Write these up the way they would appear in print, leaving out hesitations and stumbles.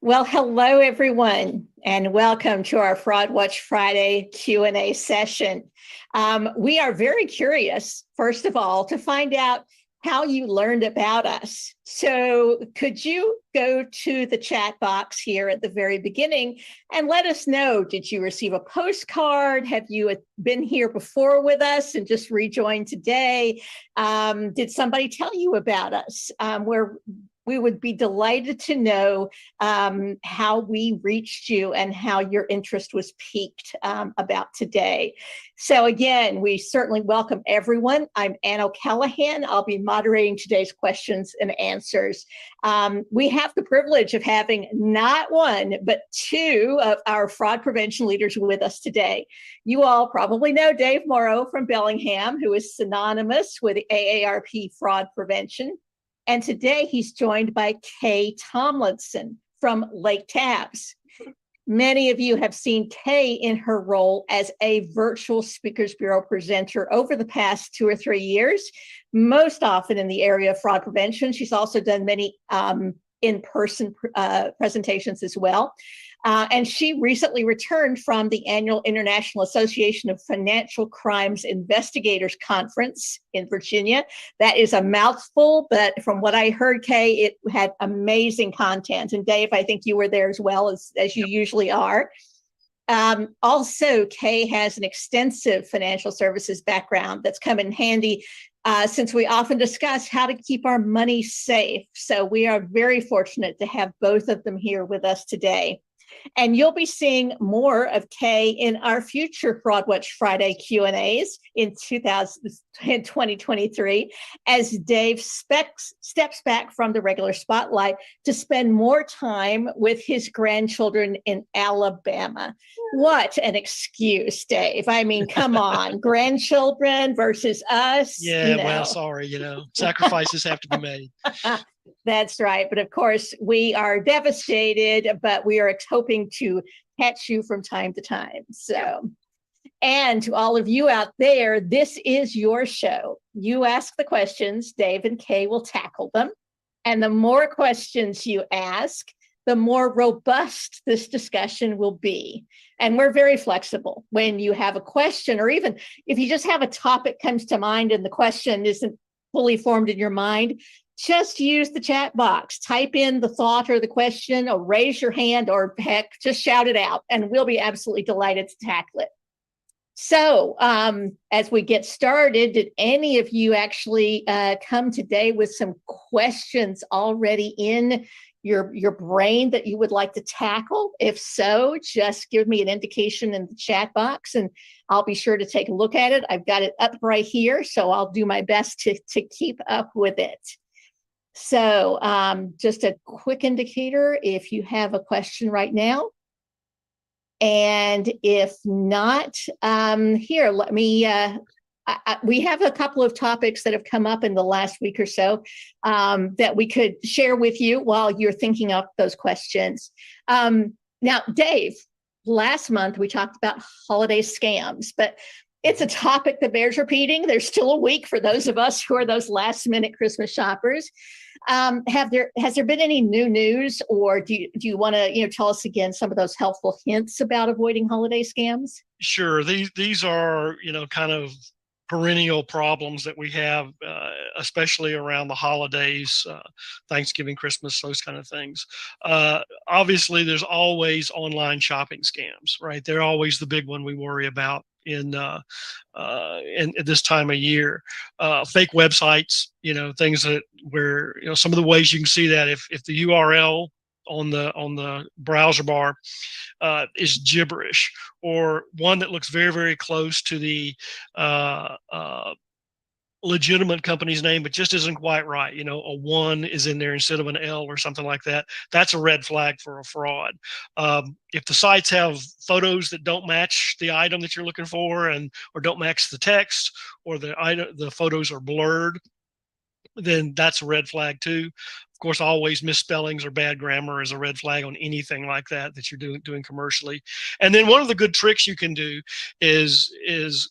Well, hello everyone, and welcome to our Fraud Watch Friday Q&A session. We are very curious, first of all, to find out how you learned about us. So could you go to the chat box here at the very beginning and let us know, did you receive a postcard? Have you been here before with us and just rejoined today? Did somebody tell you about us? We would be delighted to know how we reached you and how your interest was piqued about today. So again, we certainly welcome everyone. I'm Ann O'Callahan. I'll be moderating today's questions and answers. We have the privilege of having not one, but two of our fraud prevention leaders with us today. You all probably know Dave Morrow from Bellingham, who is synonymous with AARP fraud prevention. And today he's joined by Kay Tomlinson from Lake Tabs. Many of you have seen Kay in her role as a virtual Speakers Bureau presenter over the past 2 or 3 years, most often in the area of fraud prevention. She's also done many in-person presentations as well. And she recently returned from the annual International Association of Financial Crimes Investigators Conference in Virginia. That is a mouthful, but from what I heard, Kay, it had amazing content. And Dave, I think you were there as well, as you usually are. Also, Kay has an extensive financial services background that's come in handy since we often discuss how to keep our money safe. So we are very fortunate to have both of them here with us today. And you'll be seeing more of Kay in our future Fraud Watch Friday Q&As in 2023 as Dave steps back from the regular spotlight to spend more time with his grandchildren in Alabama. What an excuse, Dave. I mean, come on, grandchildren versus us. Yeah, well, sorry, sacrifices have to be made. That's right. But of course, we are devastated, but we are hoping to catch you from time to time. So, and to all of you out there, this is your show. You ask the questions, Dave and Kay will tackle them. And the more questions you ask, the more robust this discussion will be. And we're very flexible. When you have a question, or even if you just have a topic comes to mind and the question isn't fully formed in your mind, just use the chat box, type in the thought or the question, or raise your hand, or heck, just shout it out, and we'll be absolutely delighted to tackle it. So as we get started, did any of you actually come today with some questions already in your brain that you would like to tackle? If so, just give me an indication in the chat box and I'll be sure to take a look at it. I've got it up right here, so I'll do my best to keep up with it. So just a quick indicator if you have a question right now. And if not, here, let me, we have a couple of topics that have come up in the last week or so that we could share with you while you're thinking up those questions. Now, Dave, last month we talked about holiday scams, but it's a topic that bears repeating. There's still a week for those of us who are those last minute Christmas shoppers. Has there been any new news, or do you want to tell us again some of those helpful hints about avoiding holiday scams? Sure. These are kind of perennial problems that we have, especially around the holidays, Thanksgiving, Christmas, those kind of things. Obviously, there's always online shopping scams, right? They're always the big one we worry about in this time of year. Fake websites, things that where some of the ways you can see that if the URL on the browser bar is gibberish, or one that looks very, very close to the legitimate company's name, but just isn't quite right. A 1 is in there instead of an L or something like that. That's a red flag for a fraud. If the sites have photos that don't match the item that you're looking for, or don't match the text, or the photos are blurred, then that's a red flag too. Of course, always misspellings or bad grammar is a red flag on anything like that you're doing commercially. And then one of the good tricks you can do is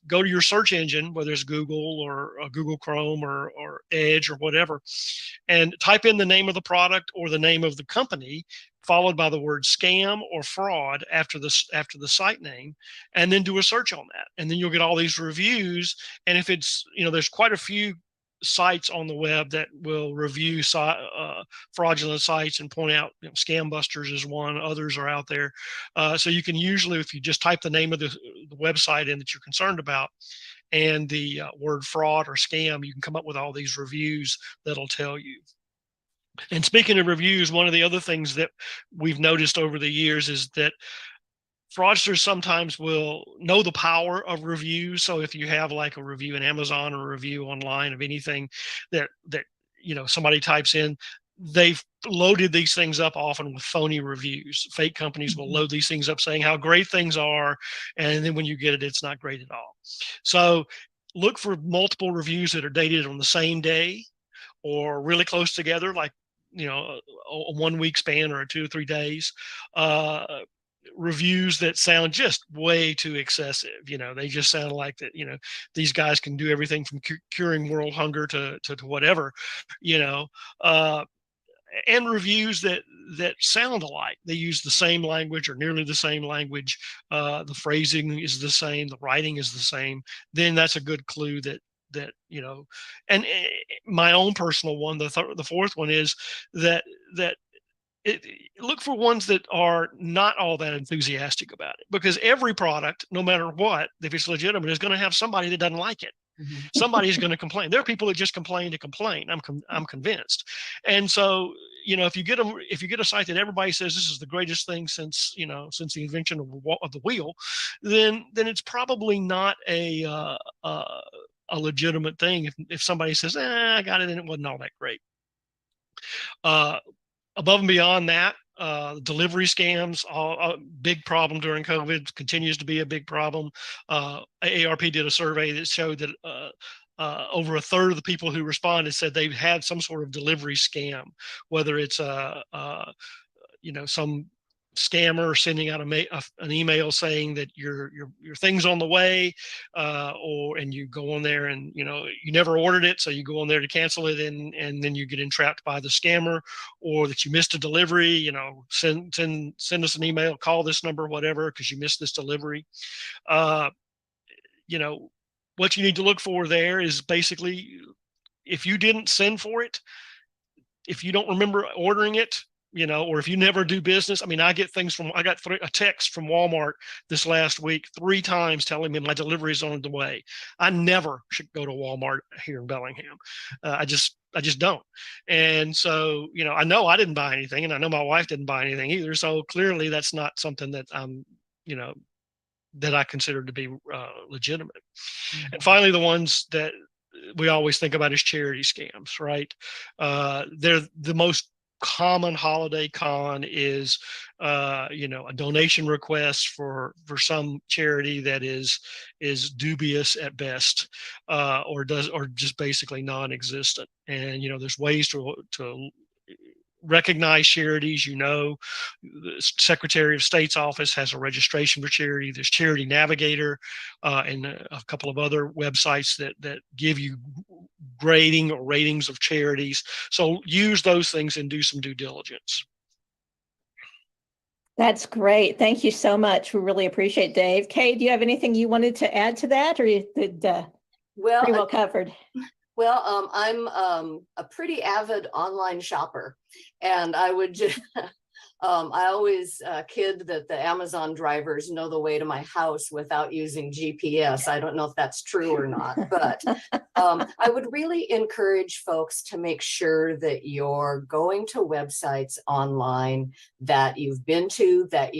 go to your search engine, whether it's Google or Google Chrome or Edge or whatever, and type in the name of the product or the name of the company followed by the word scam or fraud after the site name, and then do a search on that, and then you'll get all these reviews. And if it's, there's quite a few sites on the web that will review fraudulent sites and point out, scam busters is one, others are out there. So you can usually, if you just type the name of the website in that you're concerned about and the word fraud or scam, you can come up with all these reviews that'll tell you. And speaking of reviews, one of the other things that we've noticed over the years is that fraudsters sometimes will know the power of reviews. So if you have like a review in Amazon or a review online of anything that somebody types in, they've loaded these things up often with phony reviews. Fake companies will load these things up saying how great things are, and then when you get it, it's not great at all. So look for multiple reviews that are dated on the same day or really close together, like a 1 week span or 2 or 3 days. Reviews that sound just way too excessive. They just sound like that, these guys can do everything from curing world hunger to whatever, and reviews that sound alike. They use the same language or nearly the same language. The phrasing is the same, the writing is the same. Then that's a good clue that and my own personal one, the fourth one is that look for ones that are not all that enthusiastic about it, because every product, no matter what, if it's legitimate, is going to have somebody that doesn't like it. Somebody's going to complain. There are people that just complain to complain. I'm convinced. And so, if you get a site that everybody says this is the greatest thing since the invention of the wheel, then it's probably not a legitimate thing. If somebody says, I got it and it wasn't all that great. Above and beyond that, delivery scams, a big problem during COVID, continues to be a big problem. AARP did a survey that showed that over a third of the people who responded said they've had some sort of delivery scam, whether it's some scammer sending out an email saying that your thing's on the way, and you go on there and you never ordered it, so you go on there to cancel it, and then you get entrapped by the scammer, or that you missed a delivery. Send us an email, call this number, whatever, because you missed this delivery. What you need to look for there is basically, if you didn't send for it, if you don't remember ordering it, or if you never do business. I mean, I got a text from Walmart this last week 3 times telling me my delivery is on the way. I never should go to Walmart here in Bellingham. I just don't. And so, I know I didn't buy anything, and I know my wife didn't buy anything either. So clearly that's not something that that I consider to be legitimate. And finally, the ones that we always think about is charity scams, right? They're the most common holiday con is a donation request for some charity that is dubious at best, or just basically non-existent. And there's ways to recognize charities. The Secretary of State's office has a registration for charity. There's Charity Navigator, and a couple of other websites that give you grading or ratings of charities. So use those things and do some due diligence. That's great. Thank you so much. We really appreciate it, Dave. Kay, do you have anything you wanted to add to that, or you did pretty well covered? Well, I'm a pretty avid online shopper, and I would just, I always kid that the Amazon drivers know the way to my house without using GPS. I don't know if that's true or not, but I would really encourage folks to make sure that you're going to websites online that you've been to, that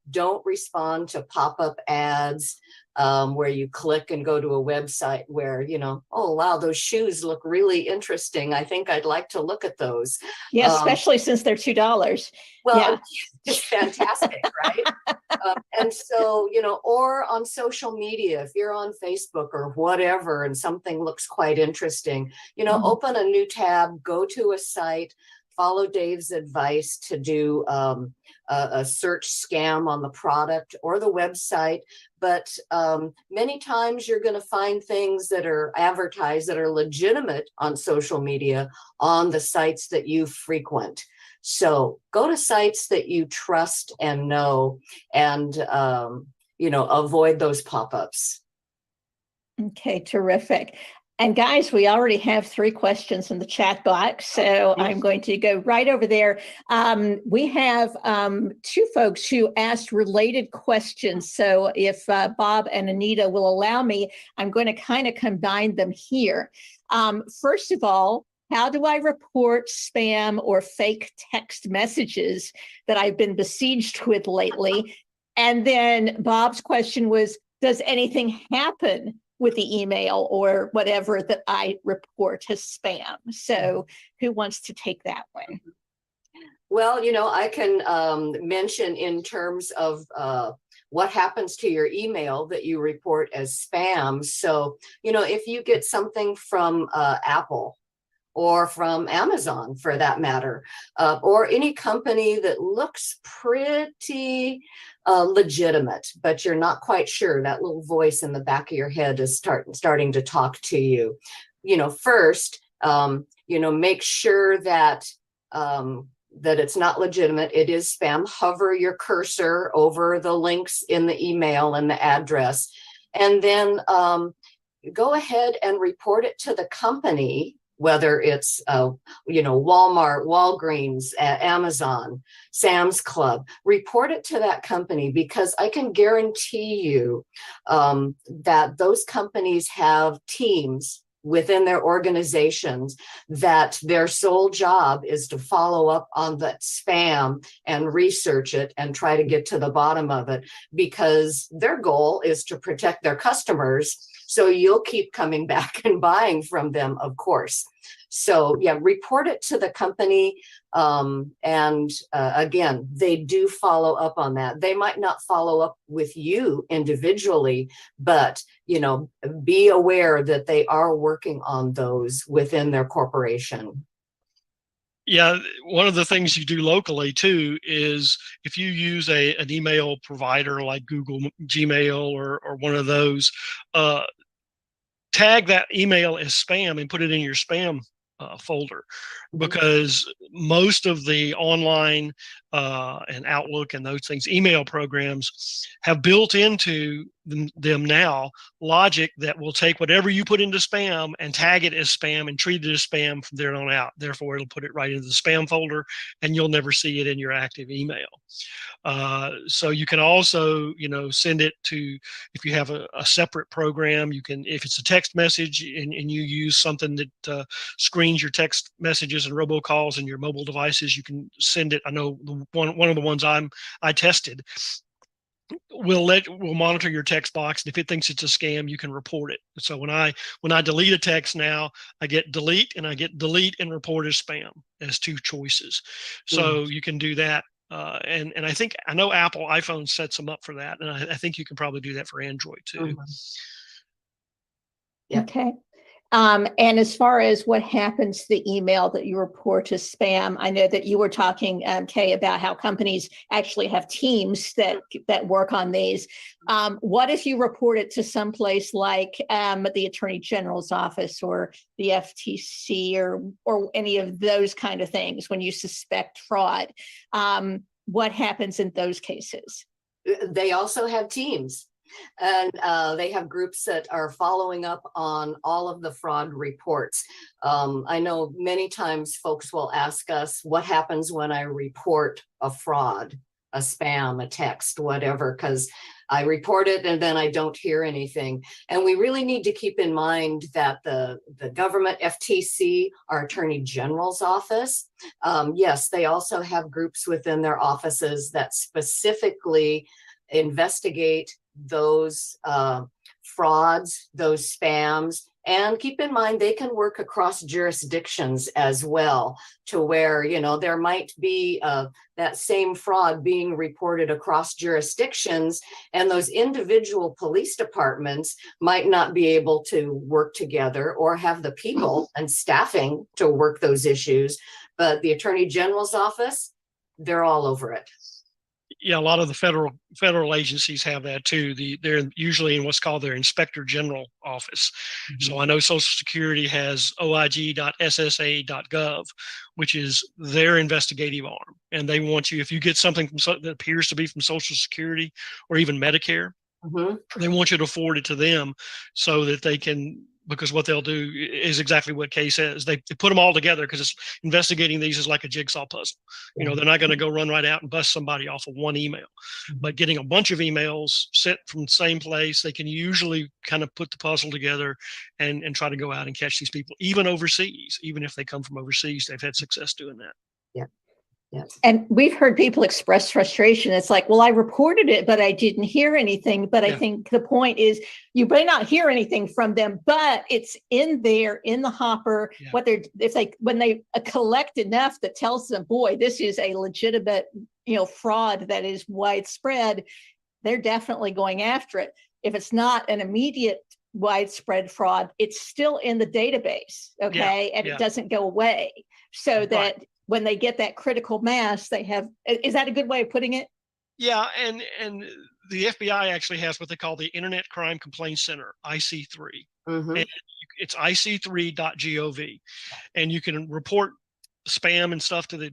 don't respond to pop-up ads. Where you click and go to a website where, oh, wow, those shoes look really interesting. I think I'd like to look at those. Yeah, especially since they're $2. Well, yeah. It's fantastic, right? And so, or on social media, if you're on Facebook or whatever, and something looks quite interesting, open a new tab, go to a site, follow Dave's advice to do a search scam on the product or the website. But many times you're going to find things that are advertised that are legitimate on social media on the sites that you frequent. So go to sites that you trust and know, and avoid those pop-ups. Okay, terrific. And guys, we already have 3 questions in the chat box, so I'm going to go right over there. We have 2 folks who asked related questions. So if Bob and Anita will allow me, I'm going to kind of combine them here. First of all, how do I report spam or fake text messages that I've been besieged with lately? And then Bob's question was, does anything happen with the email or whatever that I report as spam? So who wants to take that one? Well, I can mention in terms of what happens to your email that you report as spam. So, if you get something from Apple or from Amazon, for that matter, or any company that looks pretty legitimate, but you're not quite sure, that little voice in the back of your head is starting to talk to you. First, make sure that that it's not legitimate. It is spam. Hover your cursor over the links in the email and the address, and then go ahead and report it to the company, whether it's Walmart, Walgreens, Amazon, Sam's Club. Report it to that company, because I can guarantee you that those companies have teams within their organizations that their sole job is to follow up on that spam and research it and try to get to the bottom of it, because their goal is to protect their customers. So you'll keep coming back and buying from them, of course. So yeah, report it to the company. Again, they do follow up on that. They might not follow up with you individually, but be aware that they are working on those within their corporation. Yeah, one of the things you do locally too is if you use an email provider like Google Gmail or one of those, tag that email as spam and put it in your spam folder, because most of the online and Outlook and those things, email programs, have built into them now logic that will take whatever you put into spam and tag it as spam and treat it as spam from there on out. Therefore, it'll put it right into the spam folder and you'll never see it in your active email. So you can also, send it to, if you have a separate program, you can, if it's a text message and you use something that screens your text messages and robocalls and your mobile devices, you can send it. I know one of the ones I tested will monitor your text box, and if it thinks it's a scam, you can report it. So when I delete a text now, I get delete and and report as spam as 2 choices. So you can do that. And I know Apple iPhone sets them up for that, and I think you can probably do that for Android too. Yeah. Okay. And as far as what happens to the email that you report as spam, I know that you were talking, Kay, about how companies actually have teams that work on these. What if you report it to someplace like the Attorney General's office or the FTC or any of those kind of things when you suspect fraud? What happens in those cases? They also have teams. And they have groups that are following up on all of the fraud reports. I know many times folks will ask us, what happens when I report a fraud, a spam, a text, whatever, because I report it and then I don't hear anything. And we really need to keep in mind that the government, FTC, our Attorney General's office, yes, they also have groups within their offices that specifically investigate those frauds, those spams. And keep in mind, they can work across jurisdictions as well, to where, there might be that same fraud being reported across jurisdictions, and those individual police departments might not be able to work together or have the people and staffing to work those issues. But the Attorney General's office, they're all over it. Yeah, a lot of the federal agencies have that too. They're usually in what's called their Inspector General office. So I know Social Security has oig.ssa.gov, which is their investigative arm. And they want you, if you get something that appears to be from Social Security or even Medicare, they want you to forward it to them so that they can, because what they'll do is exactly what Kay says. They put them all together because it's investigating these is like a jigsaw puzzle. They're not going to go run right out and bust somebody off of one email, but getting a bunch of emails sent from the same place, they can usually kind of put the puzzle together and try to go out and catch these people, even overseas. Even if they come from overseas, they've had success doing that. Yeah. Yeah. And we've heard people express frustration. It's like, well, I reported it, but I didn't hear anything. But I think the point is you may not hear anything from them, but it's in there in the hopper. It's like when they collect enough that tells them, boy, this is a legitimate, fraud that is widespread, they're definitely going after it. If it's not an immediate widespread fraud, it's still in the database. Okay. And it doesn't go away. So that when they get that critical mass, they have, is that a good way of putting it? Yeah, and the FBI actually has what they call the Internet Crime Complaint Center, IC3. And it's ic3.gov, and you can report spam and stuff to the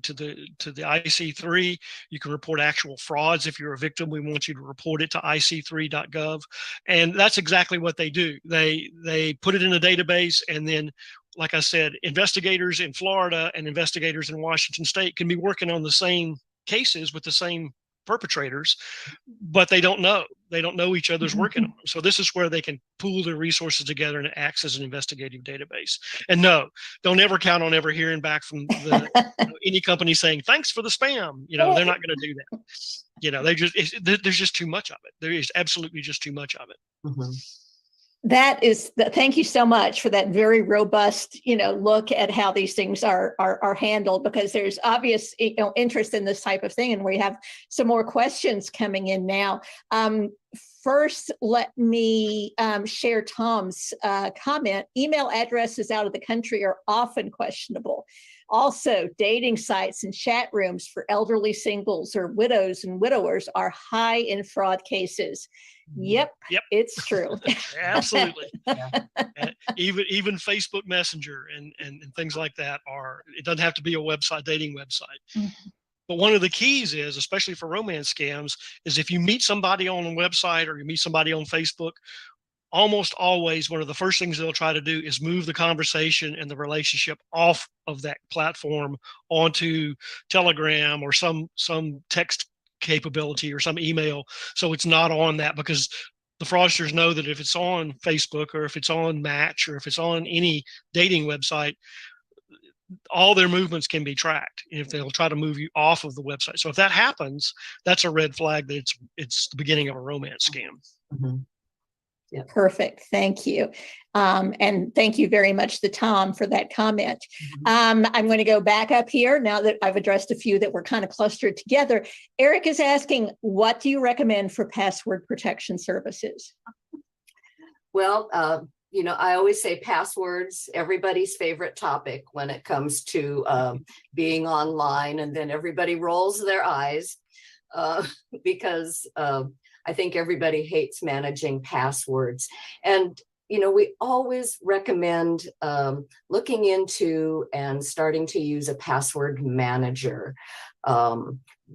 IC3. You can report actual frauds. If you're a victim, we want you to report it to ic3.gov, and that's exactly what they do. They put it in a database, and then, like I said, investigators in Florida and investigators in Washington State can be working on the same cases with the same perpetrators, but they don't know each other's working on them. So this is where they can pool their resources together, and it acts as an investigative database. And no, don't ever count on ever hearing back from any company saying thanks for the spam. They're not going to do that. There's just too much of it. There is absolutely just too much of it. Thank you so much for that very robust, look at how these things are handled, because there's obvious, interest in this type of thing. And we have some more questions coming in now. First, let me share Tom's comment. Email addresses out of the country are often questionable. Also, dating sites and chat rooms for elderly singles or widows and widowers are high in fraud cases. Yep. It's true. Absolutely. Even Facebook Messenger and things like that it doesn't have to be a dating website. But one of the keys is, especially for romance scams, is if you meet somebody on a website or you meet somebody on Facebook, almost always one of the first things they'll try to do is move the conversation and the relationship off of that platform onto Telegram or some text capability or some email, so it's not on that, because the fraudsters know that if it's on Facebook or if it's on Match or if it's on any dating website, all their movements can be tracked if they'll try to move you off of the website. So if that happens, that's a red flag that it's the beginning of a romance scam. Yeah. Perfect. Thank you. And thank you very much to Tom for that comment. I'm going to go back up here now that I've addressed a few that were kind of clustered together. Eric is asking, what do you recommend for password protection services? Well, I always say passwords, everybody's favorite topic when it comes to being online, and then everybody rolls their eyes because I think everybody hates managing passwords. And, we always recommend looking into and starting to use a password manager.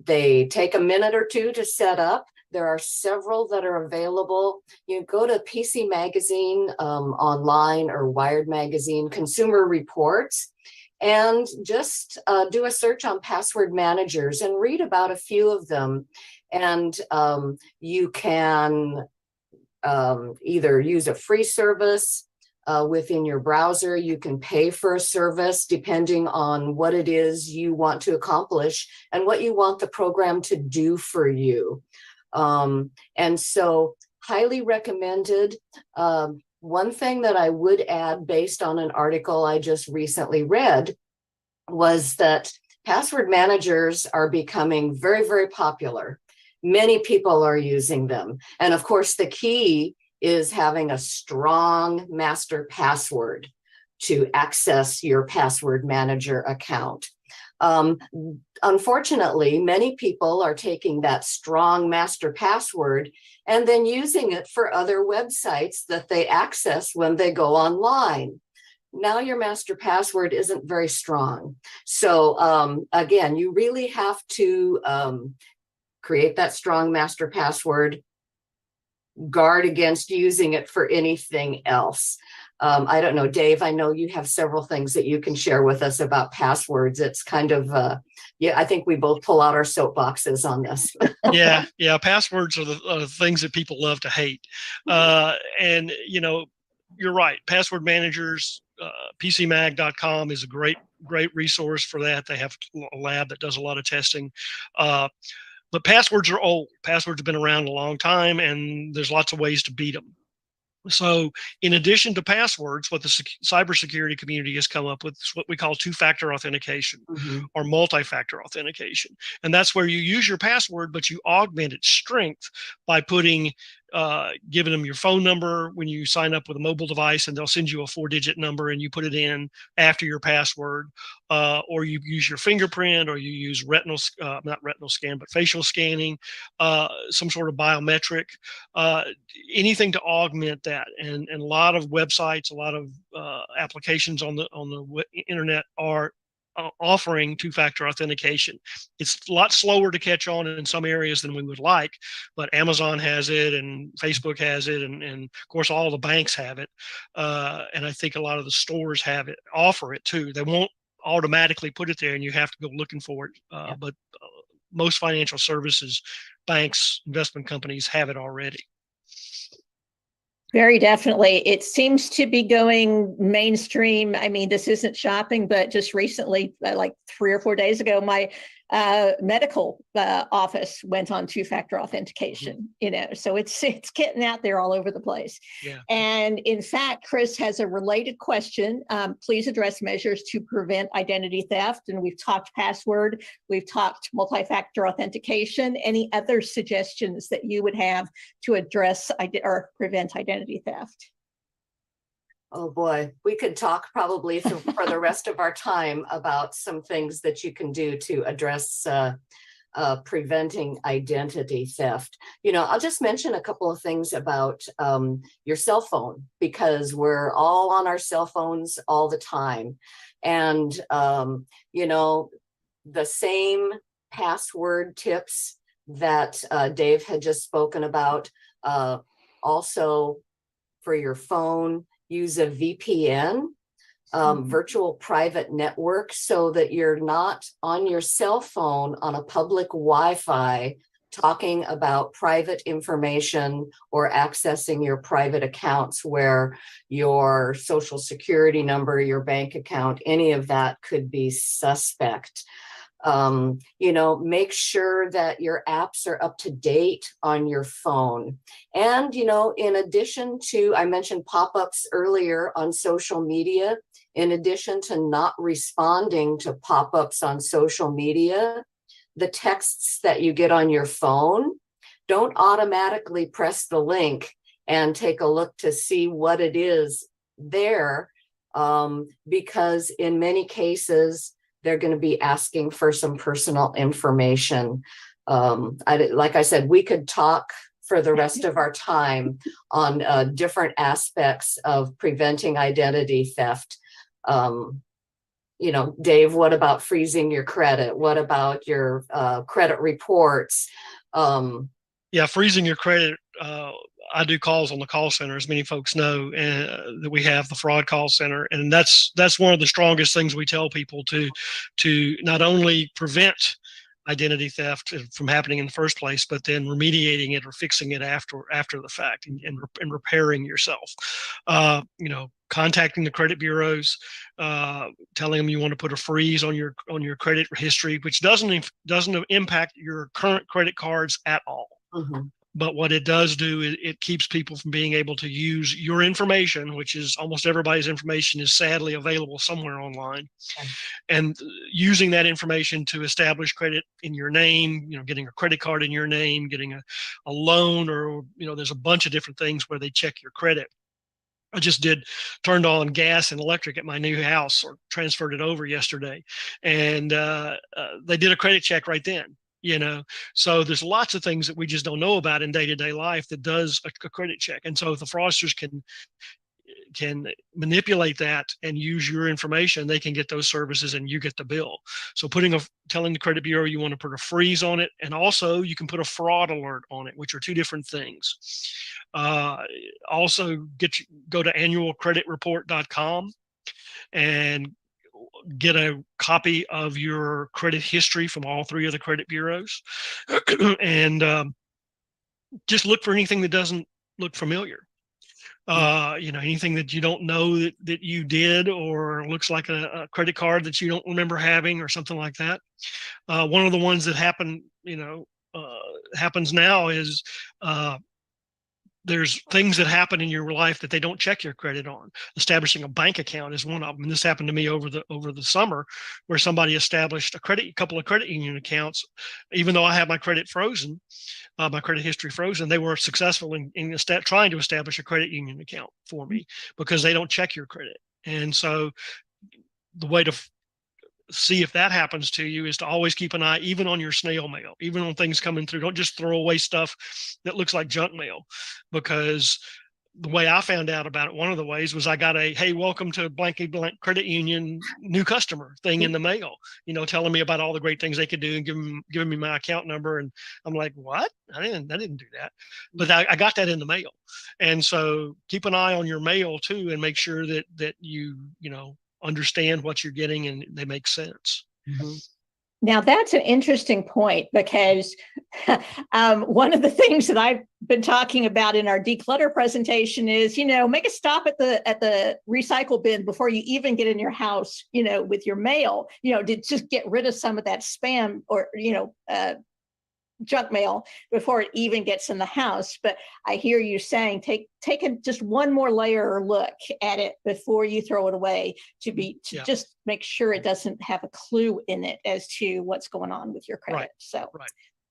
They take a minute or two to set up. There are several that are available. You go to PC Magazine online or Wired Magazine, Consumer Reports, and just do a search on password managers and read about a few of them. And you can either use a free service within your browser. You can pay for a service depending on what it is you want to accomplish and what you want the program to do for you. And so highly recommended. One thing that I would add based on an article I just recently read was that password managers are becoming very, very popular. Many people are using them. And of course, the key is having a strong master password to access your password manager account. Unfortunately, many people are taking that strong master password and then using it for other websites that they access when they go online. now your master password isn't very strong. So again, you really have to create that strong master password, guard against using it for anything else. I don't know, Dave, I know you have several things that you can share with us about passwords. It's kind of, I think we both pull out our soapboxes on this. Yeah. Passwords are the things that people love to hate. And, you're right. Password managers, PCMag.com is a great resource for that. They have a lab that does a lot of testing. But passwords are old. Passwords have been around a long time, and there's lots of ways to beat them. So in addition to passwords, what the cybersecurity community has come up with is what we call two-factor authentication or multi-factor authentication. And that's where you use your password, but you augment its strength by giving them your phone number when you sign up with a mobile device, and they'll send you a 4-digit number and you put it in after your password, or you use your fingerprint, or you use not retinal scan, but facial scanning, some sort of biometric, anything to augment that. And a lot of websites, a lot of applications on the internet are offering two-factor authentication. It's a lot slower to catch on in some areas than we would like, but Amazon has it, and Facebook has it, and of course all the banks have it, and I think a lot of the stores offer it too. They won't automatically put it there, and you have to go looking for it. But most financial services, banks, investment companies have it already. Very definitely. It seems to be going mainstream. I mean, this isn't shopping, but just recently, like 3 or 4 days ago, my medical office went on two-factor authentication, so it's getting out there all over the place. Yeah. And in fact, Chris has a related question. Please address measures to prevent identity theft. And we've talked password, we've talked multi-factor authentication. Any other suggestions that you would have to address or prevent identity theft? Oh boy, we could talk probably for the rest of our time about some things that you can do to address preventing identity theft. I'll just mention a couple of things about your cell phone, because we're all on our cell phones all the time. And, the same password tips that Dave had just spoken about, also for your phone, use a VPN, virtual private network, so that you're not on your cell phone on a public Wi-Fi talking about private information or accessing your private accounts, where your social security number, your bank account, any of that could be suspect. Make sure that your apps are up to date on your phone. And, in addition to, I mentioned pop-ups earlier on social media, in addition to not responding to pop-ups on social media, the texts that you get on your phone, don't automatically press the link and take a look to see what it is there, because in many cases, they're going to be asking for some personal information. Like I said, we could talk for the rest of our time on different aspects of preventing identity theft. Dave, what about freezing your credit? What about your credit reports? Freezing your credit. I do calls on the call center, as many folks know, that we have the fraud call center, and that's one of the strongest things we tell people to not only prevent identity theft from happening in the first place, but then remediating it or fixing it after the fact, and repairing yourself. Contacting the credit bureaus, telling them you want to put a freeze on your credit history, which doesn't impact your current credit cards at all. But what it does do is it keeps people from being able to use your information, which is almost everybody's information is sadly available somewhere online, and using that information to establish credit in your name, getting a credit card in your name, getting a loan, or, there's a bunch of different things where they check your credit. I just turned on gas and electric at my new house, or transferred it over yesterday, and they did a credit check right then. So there's lots of things that we just don't know about in day-to-day life that does a credit check. And so if the fraudsters can can manipulate that and use your information, they can get those services and you get the bill. So telling the credit bureau you want to put a freeze on it, and also you can put a fraud alert on it, which are two different things. Also go to annualcreditreport.com and get a copy of your credit history from all three of the credit bureaus, and just look for anything that doesn't look familiar. Anything that you don't know that you did, or looks like a credit card that you don't remember having, or something like that. One of the ones that happens now is there's things that happen in your life that they don't check your credit on. Establishing a bank account is one of them. And this happened to me over the summer, where somebody established a couple of credit union accounts. Even though I have my credit frozen, my credit history frozen, they were successful in trying to establish a credit union account for me, because they don't check your credit. And so the way to see if that happens to you is to always keep an eye, even on your snail mail, even on things coming through. Don't just throw away stuff that looks like junk mail, because the way I found out about it, one of the ways, was I got a, "Hey, welcome to blankety blank credit union, new customer" thing in the mail, telling me about all the great things they could do, and giving me my account number. And I'm like, what? I didn't do that. But I got that in the mail. And so keep an eye on your mail too, and make sure that you understand what you're getting and they make sense. Mm-hmm. Now, that's an interesting point, because one of the things that I've been talking about in our declutter presentation is, make a stop at the recycle bin before you even get in your house, with your mail, to just get rid of some of that spam or, junk mail before it even gets in the house. But I hear you saying take just one more layer or look at it before you throw it away, to just make sure it doesn't have a clue in it as to what's going on with your credit. Right. So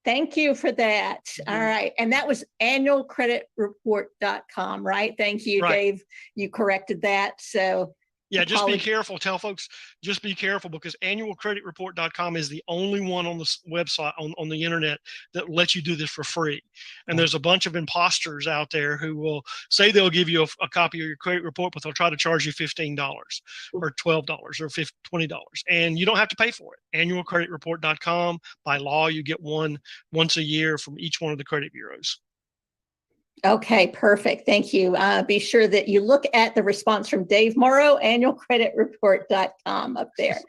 thank you for that. Mm-hmm. All right. And that was annualcreditreport.com, right? Thank you, Dave. You corrected that. So just be careful. Tell folks, just be careful, because annualcreditreport.com is the only one on the website, on the internet, that lets you do this for free. And there's a bunch of imposters out there who will say they'll give you a copy of your credit report, but they'll try to charge you $15 or $12 or $20. And you don't have to pay for it. Annualcreditreport.com, by law, you get one once a year from each one of the credit bureaus. Okay, perfect. Thank you. Be sure that you look at the response from Dave Morrow, annualcreditreport.com up there.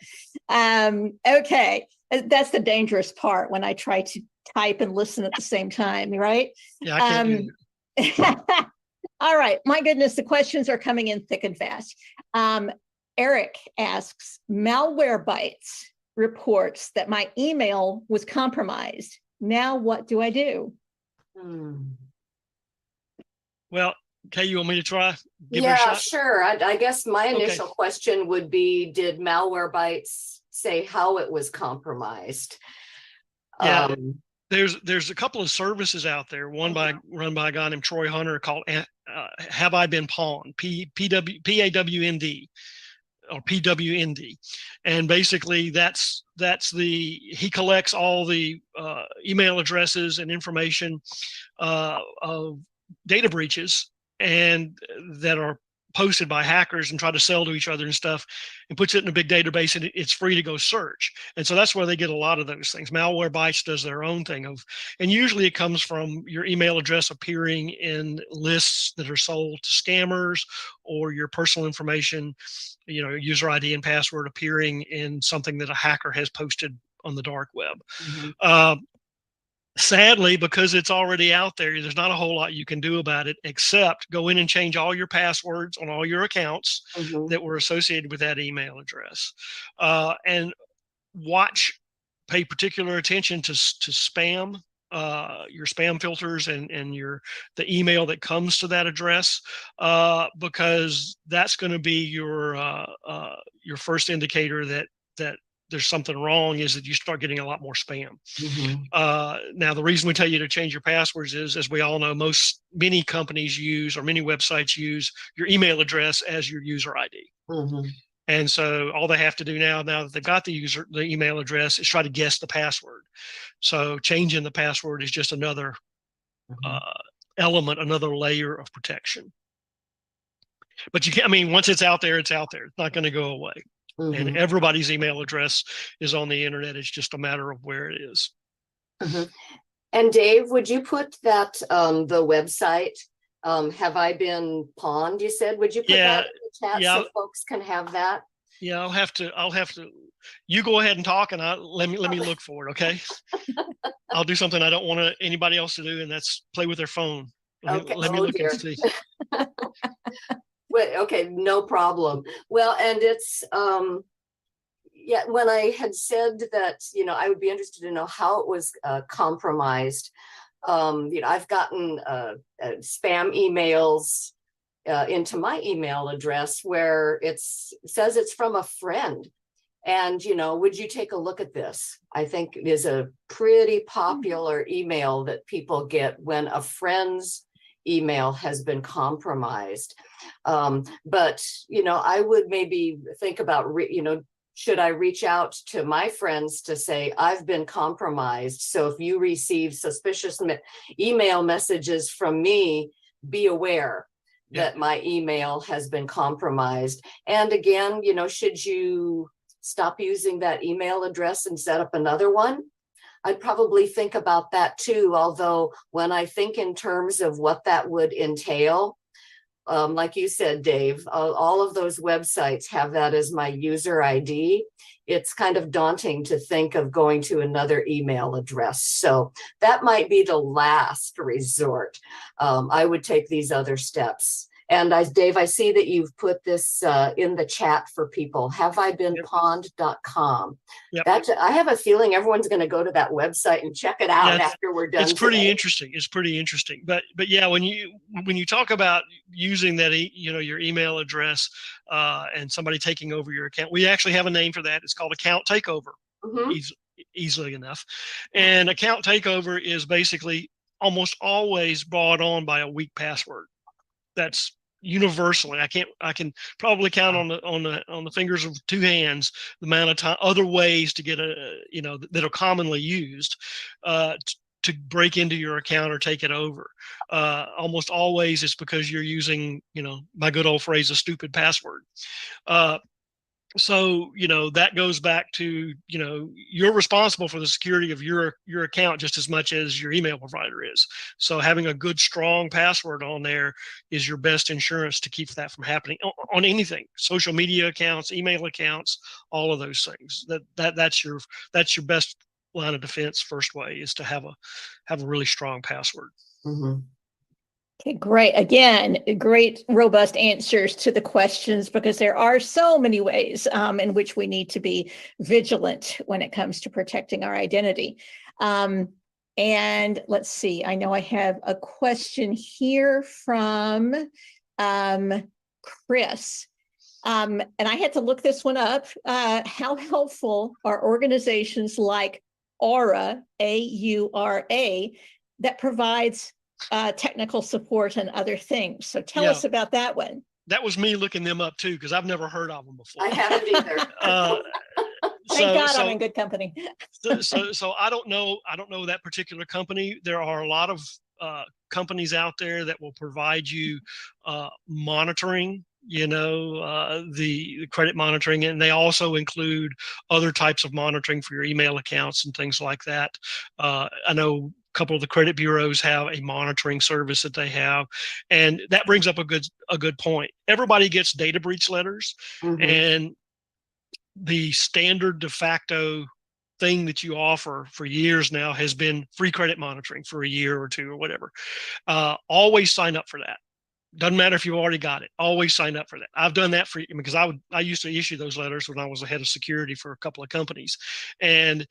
Okay, that's the dangerous part, when I try to type and listen at the same time, right? Yeah, I can't do that. All right, my goodness, the questions are coming in thick and fast. Eric asks, Malwarebytes reports that my email was compromised. Now what do I do? Well, Kay, you want me to try? Give it a shot? Sure. I guess my initial question would be, did Malwarebytes say how it was compromised? Yeah, there's a couple of services out there. One run by a guy named Troy Hunter, called Have I Been Pawned? PAWND or PWND, and basically he collects all the email addresses and information of data breaches and that are posted by hackers and try to sell to each other and stuff, and puts it in a big database, and it's free to go search. And so that's where they get a lot of those things. Malwarebytes does their own thing and usually it comes from your email address appearing in lists that are sold to scammers, or your personal information, user ID and password appearing in something that a hacker has posted on the dark web. Mm-hmm. Sadly, because it's already out there, there's not a whole lot you can do about it, except go in and change all your passwords on all your accounts that were associated with that email address, and pay particular attention to spam, your spam filters and the email that comes to that address, because that's going to be your first indicator that there's something wrong, is that you start getting a lot more spam. Now, the reason we tell you to change your passwords is, as we all know, many companies use, or many websites use, your email address as your user ID. And so all they have to do now that they've got the email address, is try to guess the password. So changing the password is just another element, another layer of protection. But you can't, I mean, once it's out there, it's out there. It's not going to go away. And everybody's email address is on the internet. It's just a matter of where it is. And Dave, would you put that, the website, Have I Been Pawned, you said? Would you put that in the chat so folks can have that? Yeah, I'll have to, you go ahead and talk, and let me look for it. Okay. I'll do something I don't want anybody else to do, and that's play with their phone. Let me look and see. Well, okay, no problem. Well, and it's, yeah, when I had said that, I would be interested to know how it was compromised. I've gotten spam emails into my email address where it says it's from a friend. And, would you take a look at this? I think it is a pretty popular email that people get when a friend's email has been compromised. But, I would maybe think about, should I reach out to my friends to say, I've been compromised. So if you receive suspicious email messages from me, be aware that my email has been compromised. And again, should you stop using that email address and set up another one? I'd probably think about that too. Although when I think in terms of what that would entail, like you said, Dave, all of those websites have that as my user ID. It's kind of daunting to think of going to another email address. So that might be the last resort. I would take these other steps. And Dave, I see that you've put this in the chat for people, haveibeenpawned.com. I have a feeling everyone's going to go to that website and check it out after we're done. It's pretty interesting. It's pretty interesting. But yeah, when you talk about using that, your email address and somebody taking over your account, we actually have a name for that. It's called account takeover, easily enough. And account takeover is basically almost always brought on by a weak password. That's universally, I can probably count on the fingers of two hands the amount of time, other ways to get that are commonly used to break into your account or take it over. Almost always it's because you're using, my good old phrase, a stupid password. So, that goes back to, you're responsible for the security of your account just as much as your email provider is. So having a good, strong password on there is your best insurance to keep that from happening on anything, social media accounts, email accounts, all of those things. That's your best line of defense. First way is to have a really strong password. Okay, great. Again, great, robust answers to the questions, because there are so many ways in which we need to be vigilant when it comes to protecting our identity. And let's see, I know I have a question here from Chris. And I had to look this one up. How helpful are organizations like Aura, AURA, that provides technical support and other things? So tell us about that one. That was me looking them up too, because I've never heard of them before. I haven't either. Thank God I'm in good company. so I don't know that particular company. There are a lot of companies out there that will provide you monitoring, the credit monitoring, and they also include other types of monitoring for your email accounts and things like that. I know a couple of the credit bureaus have a monitoring service that they have, and that brings up a good point. Everybody gets data breach letters, and the standard de facto thing that you offer for years now has been free credit monitoring for a year or two or whatever. Always sign up for that. Doesn't matter if you've already got it. Always sign up for that. I've done that because I used to issue those letters when I was the head of security for a couple of companies, and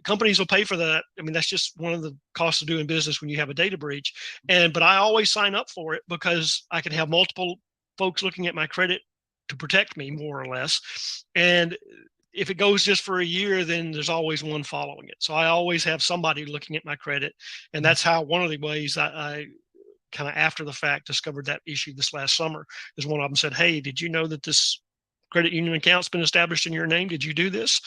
companies will pay for that. I mean, that's just one of the costs of doing business when you have a data breach. But I always sign up for it because I can have multiple folks looking at my credit to protect me, more or less. And if it goes just for a year, then there's always one following it. So I always have somebody looking at my credit, and that's how one of the ways I kind of after the fact discovered that issue this last summer is one of them said, "Hey, did you know that this credit union account's been established in your name. Did you do this?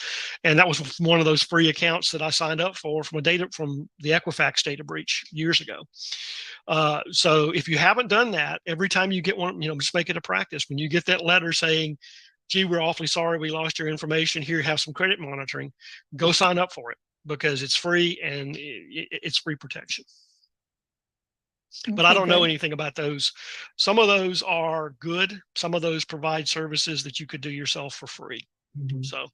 And that was one of those free accounts that I signed up for from the Equifax data breach years ago. So if you haven't done that, every time you get one, just make it a practice. When you get that letter saying, gee, we're awfully sorry we lost your information, here, have some credit monitoring, go sign up for it, because it's free and it's free protection. But I don't know anything about those. Some of those are good. Some of those provide services that you could do yourself for free. So.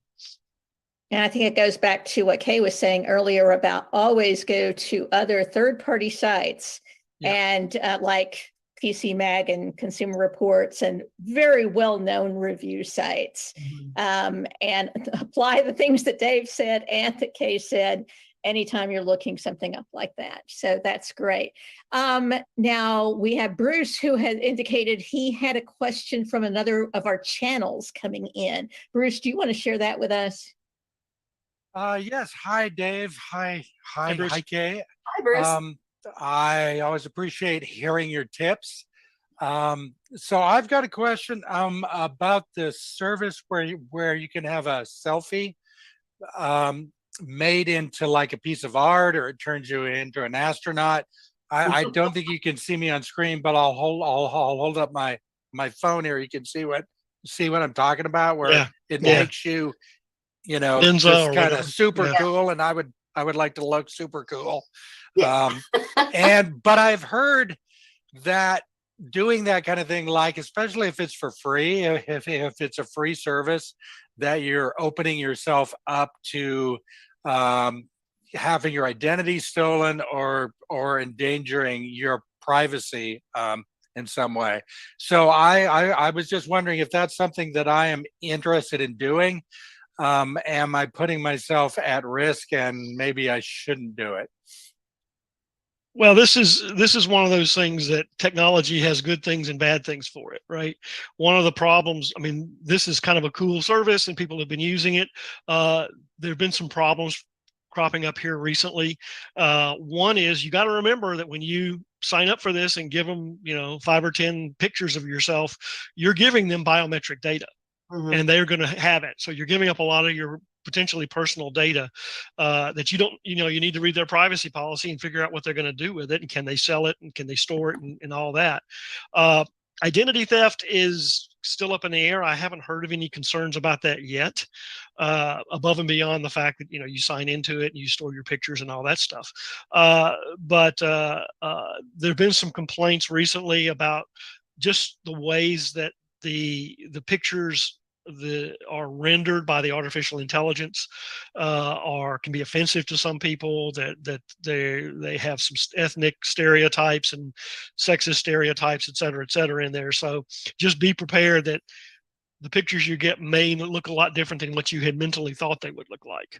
And I think it goes back to what Kay was saying earlier about always go to other third-party sites and like PC Mag and Consumer Reports and very well-known review sites, and apply the things that Dave said and that Kay said anytime you're looking something up like that. So that's great. Now we have Bruce, who has indicated he had a question from another of our channels coming in. Bruce, do you want to share that with us? Yes. Hi, Dave. Hi, Bruce. Hi, Kay. Hi, Bruce. I always appreciate hearing your tips. So I've got a question about the service where you can have a selfie made into like a piece of art, or it turns you into an astronaut. I don't think you can see me on screen, but I'll hold up my phone here. You can see what I'm talking about, where it makes you, just kind of super cool. And I would like to look super cool. But I've heard that doing that kind of thing, like, especially if it's for free, if it's a free service, that you're opening yourself up to having your identity stolen or endangering your privacy in some way. So I was just wondering if that's something that I am interested in doing. Am I putting myself at risk, and maybe I shouldn't do it? Well, this is one of those things that technology has good things and bad things for it, right? One of the problems, I mean, this is kind of a cool service and people have been using it. There have been some problems cropping up here recently. One is, you got to remember that when you sign up for this and give them, 5 or 10 pictures of yourself, you're giving them biometric data. And they're going to have it. So you're giving up a lot of your potentially personal data that you don't, you need to read their privacy policy and figure out what they're going to do with it, and can they sell it, and can they store it, and all that. Identity theft is still up in the air. I haven't heard of any concerns about that yet, above and beyond the fact that, you sign into it and you store your pictures and all that stuff. But there have been some complaints recently about just the ways that the pictures that are rendered by the artificial intelligence can be offensive to some people, that they have some ethnic stereotypes and sexist stereotypes, et cetera, in there. So just be prepared that the pictures you get may look a lot different than what you had mentally thought they would look like.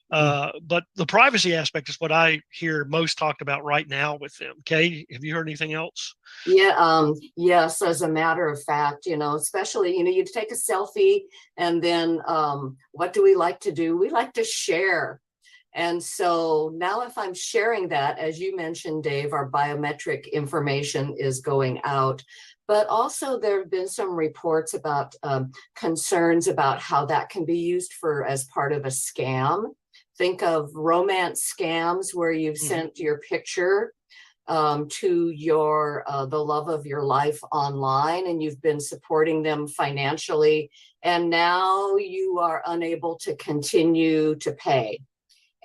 But the privacy aspect is what I hear most talked about right now with them. Kay, have you heard anything else? Yeah, yes, as a matter of fact, especially, you take a selfie, and then what do we like to do? We like to share. And so now if I'm sharing that, as you mentioned, Dave, our biometric information is going out. But also there have been some reports about concerns about how that can be used as part of a scam. Think of romance scams where you've sent your picture to the love of your life online, and you've been supporting them financially, and now you are unable to continue to pay.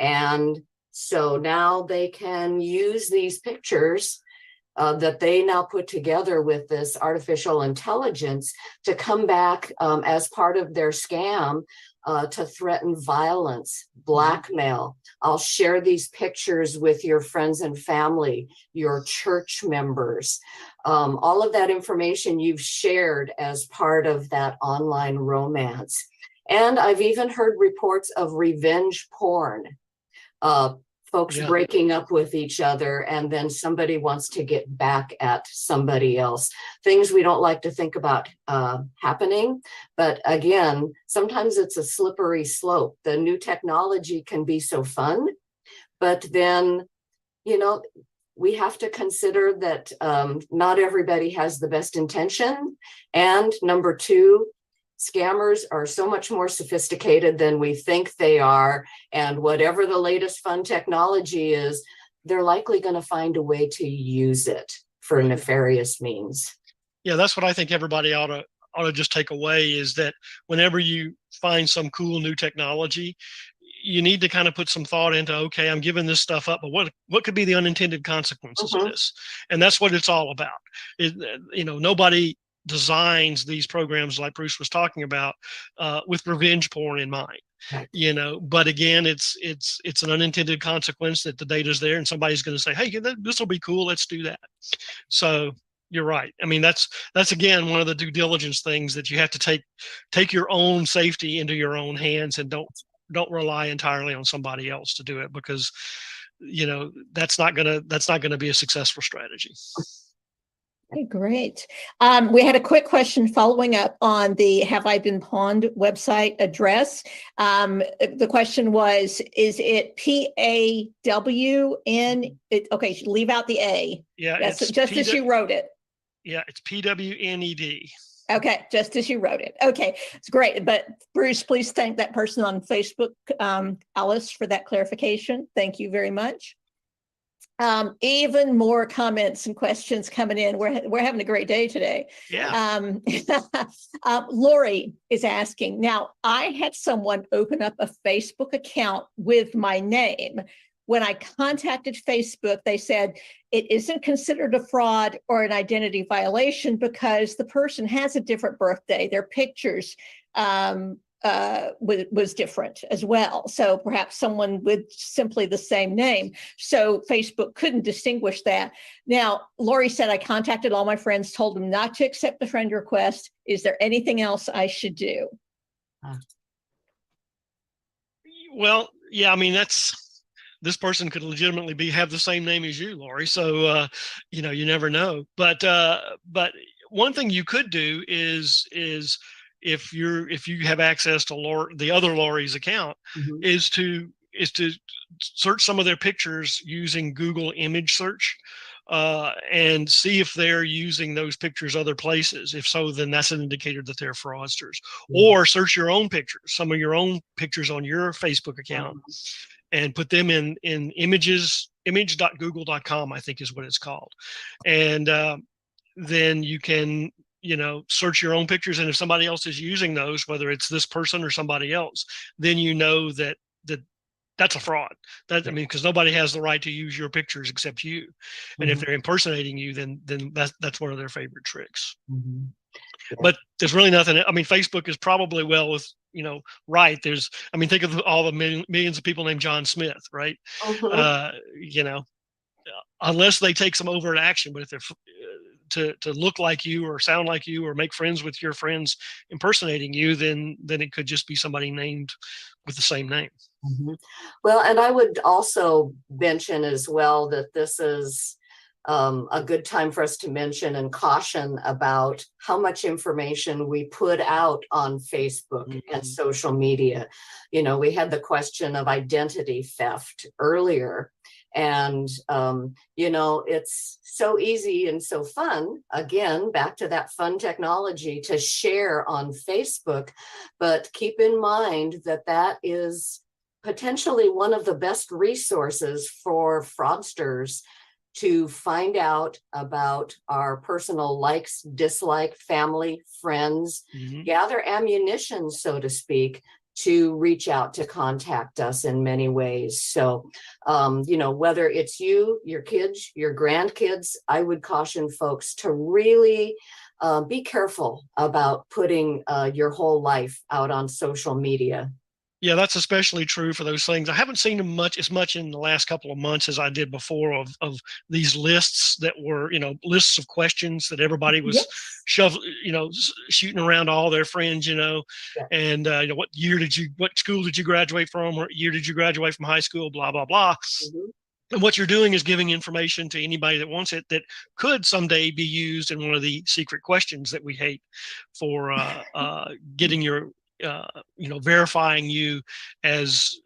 And so now they can use these pictures that they now put together with this artificial intelligence to come back as part of their scam to threaten violence, blackmail. I'll share these pictures with your friends and family, your church members. All of that information you've shared as part of that online romance. And I've even heard reports of revenge porn. Folks breaking up with each other, and then somebody wants to get back at somebody else. Things we don't like to think about happening. But again, sometimes it's a slippery slope. The new technology can be so fun, but then, we have to consider that not everybody has the best intention. And number two, Scammers are so much more sophisticated than we think they are. And whatever the latest fun technology is, they're likely going to find a way to use it for nefarious means. Yeah, that's what I think everybody ought to just take away, is that whenever you find some cool new technology, you need to kind of put some thought into, okay, I'm giving this stuff up, but what could be the unintended consequences of this? And that's what it's all about. Nobody designs these programs like Bruce was talking about with revenge porn in mind. Right. But again, it's an unintended consequence that the data's there, and somebody's going to say, hey, this will be cool, let's do that. So you're right. I mean, that's again one of the due diligence things, that you have to take your own safety into your own hands, and don't rely entirely on somebody else to do it, because that's not gonna be a successful strategy. Okay, great. We had a quick question following up on the Have I Been Pawned website address. The question was, is it PAWN? Okay, leave out the A. Yeah, that's just as you wrote it. Yeah, it's PWNED. Okay, just as you wrote it. Okay, it's great. But Bruce, please thank that person on Facebook, Alice, for that clarification. Thank you very much. Even more comments and questions coming in. We're having a great day today. Yeah. Lori is asking, now I had someone open up a Facebook account with my name. When I contacted Facebook, they said it isn't considered a fraud or an identity violation because the person has a different birthday. Their pictures was different as well. So perhaps someone with simply the same name. So Facebook couldn't distinguish that. Now, Lori said, I contacted all my friends, told them not to accept the friend request. Is there anything else I should do? Well, yeah, I mean, this person could legitimately have the same name as you, Lori. So, you never know. But one thing you could do is if you have access to the other Lori's account, is to search some of their pictures using Google image search, and see if they're using those pictures other places. If so, then that's an indicator that they're fraudsters. Or search your own pictures, some of your own pictures on your Facebook account, and put them in image.google.com, I think is what it's called. And then you can, search your own pictures. And if somebody else is using those, whether it's this person or somebody else, then you know that's a fraud. Because nobody has the right to use your pictures except you. And if they're impersonating you, then that's one of their favorite tricks. But there's really nothing. I mean, Facebook is probably right. Think of all the millions of people named John Smith, right? Unless they take some overt action, but if they're to look like you or sound like you or make friends with your friends impersonating you, then it could just be somebody named with the same name. Well, and I would also mention as well that this is a good time for us to mention and caution about how much information we put out on Facebook and social media. We had the question of identity theft earlier. And, it's so easy and so fun, again, back to that fun technology to share on Facebook. But keep in mind that is potentially one of the best resources for fraudsters to find out about our personal likes, dislike, family, friends, gather ammunition, so to speak, to reach out to contact us in many ways. So, whether it's you, your kids, your grandkids, I would caution folks to really be careful about putting your whole life out on social media. Yeah, that's especially true for those things. I haven't seen them as much in the last couple of months as I did before of these lists that were, lists of questions that everybody was shooting around all their friends, and what school did you graduate from? What year did you graduate from high school? Blah, blah, blah. And what you're doing is giving information to anybody that wants it that could someday be used in one of the secret questions that we hate for getting your verifying you as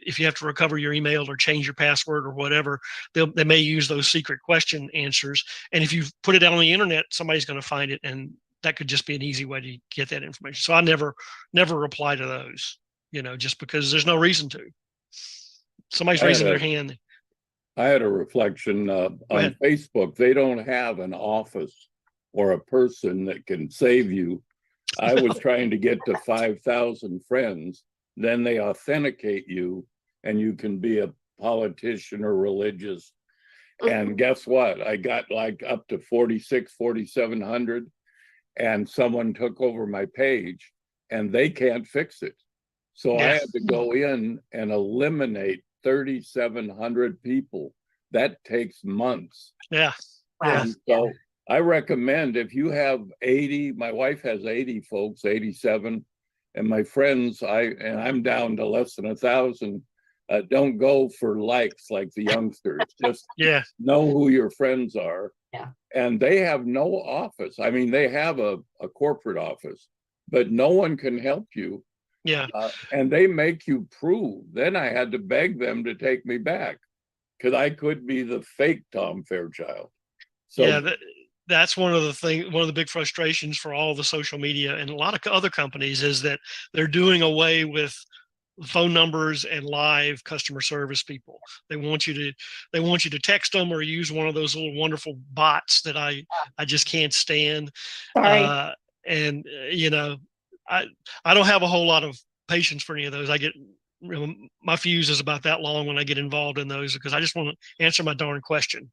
if you have to recover your email or change your password or whatever, they may use those secret question answers. And if you put it out on the internet, somebody's going to find it and that could just be an easy way to get that information. So I never reply to those, just because there's no reason to. Somebody's raising their hand. I had a reflection on Facebook. They don't have an office or a person that can save you. I was trying to get to 5,000 friends. Then they authenticate you and you can be a politician or religious. And guess what? I got like up to 4,700 and someone took over my page and they can't fix it. So I had to go in and eliminate 3,700 people. That takes months. Yeah. And so I recommend if you have 80, my wife has 80 folks, 87, and my friends, I'm down to less than 1,000. Don't go for likes like the youngsters. Just know who your friends are. Yeah. And they have no office. I mean, they have a corporate office, but no one can help you. Yeah. And they make you prove. Then I had to beg them to take me back because I could be the fake Tom Fairchild. So that's one of the big frustrations for all the social media and a lot of other companies is that they're doing away with phone numbers and live customer service people. They want you to text them or use one of those little wonderful bots that I just can't stand. Sorry. I don't have a whole lot of patience for any of those. I get my fuse is about that long when I get involved in those because I just want to answer my darn question.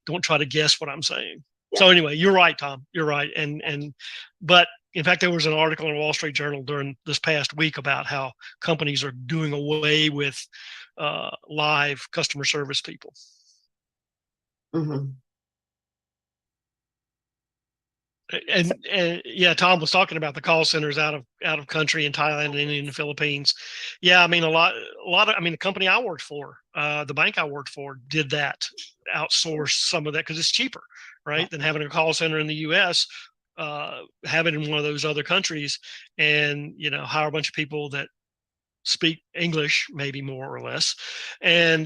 Don't try to guess what I'm saying. Yeah. So anyway, you're right, Tom. You're right. But in fact, there was an article in Wall Street Journal during this past week about how companies are doing away with live customer service people. Mm-hmm. And Tom was talking about the call centers out of country in Thailand and in the Philippines. Yeah, I mean a lot of the company I worked for, the bank I worked for did that, outsource some of that because it's cheaper, right, than having a call center in the U.S. Have it in one of those other countries, and hire a bunch of people that speak English, maybe more or less, and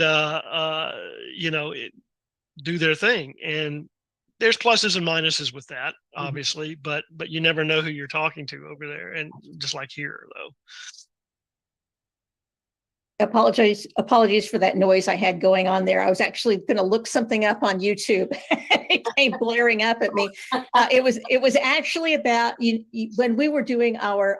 do their thing. And there's pluses and minuses with that, obviously, but you never know who you're talking to over there, and just like here, though. Apologies for that noise I had going on there. I was actually going to look something up on YouTube. It came blaring up at me. It was actually about when we were doing our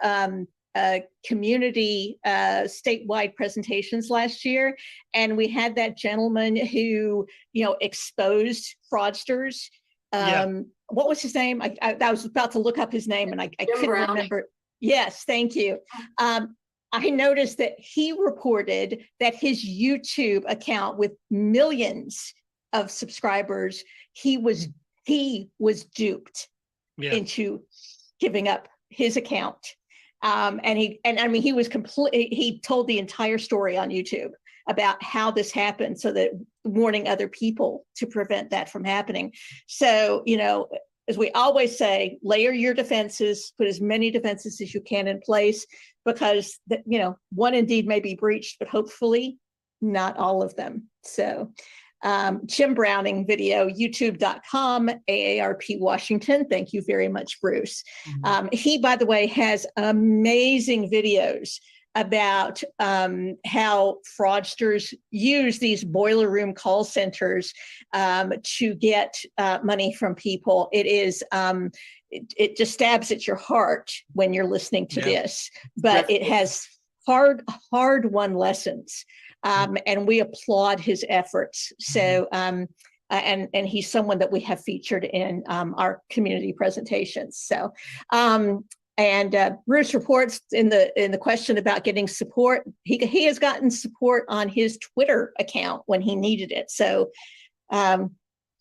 community statewide presentations last year, and we had that gentleman who exposed fraudsters. What was his name? I was about to look up his name and I couldn't remember. Yes, thank you. I noticed that he reported that his YouTube account with millions of subscribers, he was duped into giving up his account. He told the entire story on YouTube about how this happened, so that warning other people to prevent that from happening. So, as we always say, layer your defenses, put as many defenses as you can in place, because one indeed may be breached, but hopefully not all of them. So Jim Browning video, youtube.com, AARP Washington. Thank you very much, Bruce. He, by the way, has amazing videos about how fraudsters use these boiler room call centers to get money from people. It is it just stabs at your heart when you're listening to this, but it has hard won lessons, and we applaud his efforts. So and he's someone that we have featured in our community presentations. So and Bruce reports in the question about getting support. He has gotten support on his Twitter account when he needed it. So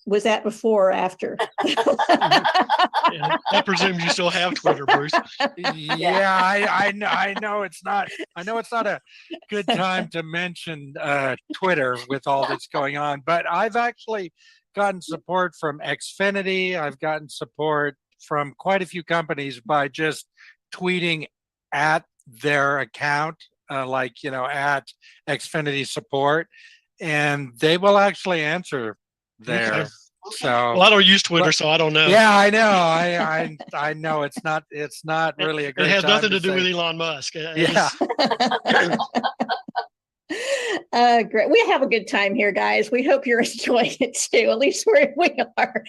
was that before or after? I presume you still have Twitter, Bruce. I know it's not. I know it's not a good time to mention Twitter with all that's going on, but I've actually gotten support from Xfinity. I've gotten support from quite a few companies by just tweeting at their account, at Xfinity support, and they will actually answer there. So Well, I don't use Twitter, so I don't know. yeah, I know. I know it's not really a It great has time nothing to do with say, Elon Musk. yeah. Great. We have a good time here, guys. We hope you're enjoying it too. At least we are.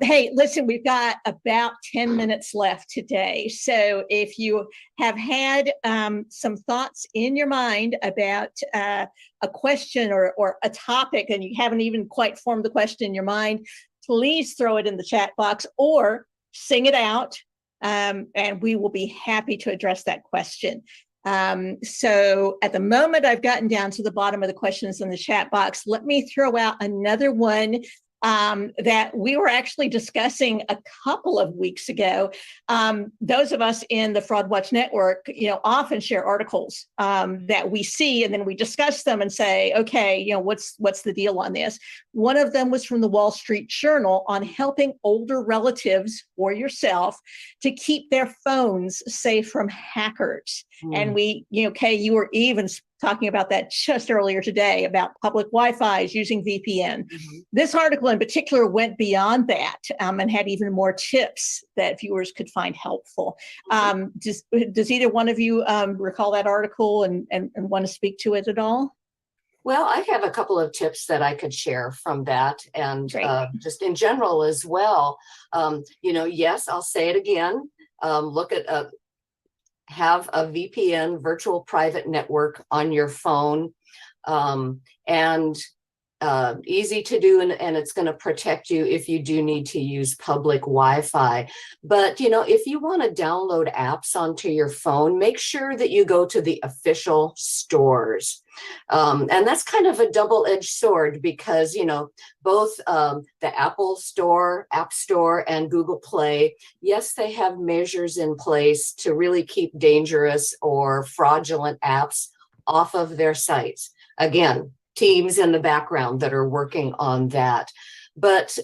Hey, listen, we've got about 10 minutes left today. So if you have had some thoughts in your mind about a question or a topic, and you haven't even quite formed the question in your mind, please throw it in the chat box or sing it out, and we will be happy to address that question. So at the moment, I've gotten down to the bottom of the questions in the chat box. Let me throw out another one that we were actually discussing a couple of weeks ago. Those of us in the Fraud Watch Network, often share articles that we see, and then we discuss them and say, okay, what's the deal on this? One of them was from the Wall Street Journal on helping older relatives or yourself to keep their phones safe from hackers. And we, Kay, you were even talking about that just earlier today about public Wi-Fi's using VPN. This article in particular went beyond that and had even more tips that viewers could find helpful. Does either one of you recall that article and want to speak to it at all? Well, I have a couple of tips that I could share from that, and just in general as well. Yes, I'll say it again. Look at have a VPN, virtual private network, on your phone, and easy to do, and it's going to protect you if you do need to use public Wi-Fi. But if you want to download apps onto your phone, make sure that you go to the official stores. And that's kind of a double-edged sword, because both the Apple Store, App Store, and Google Play, yes, they have measures in place to really keep dangerous or fraudulent apps off of their sites. Again, teams in the background that are working on that. But,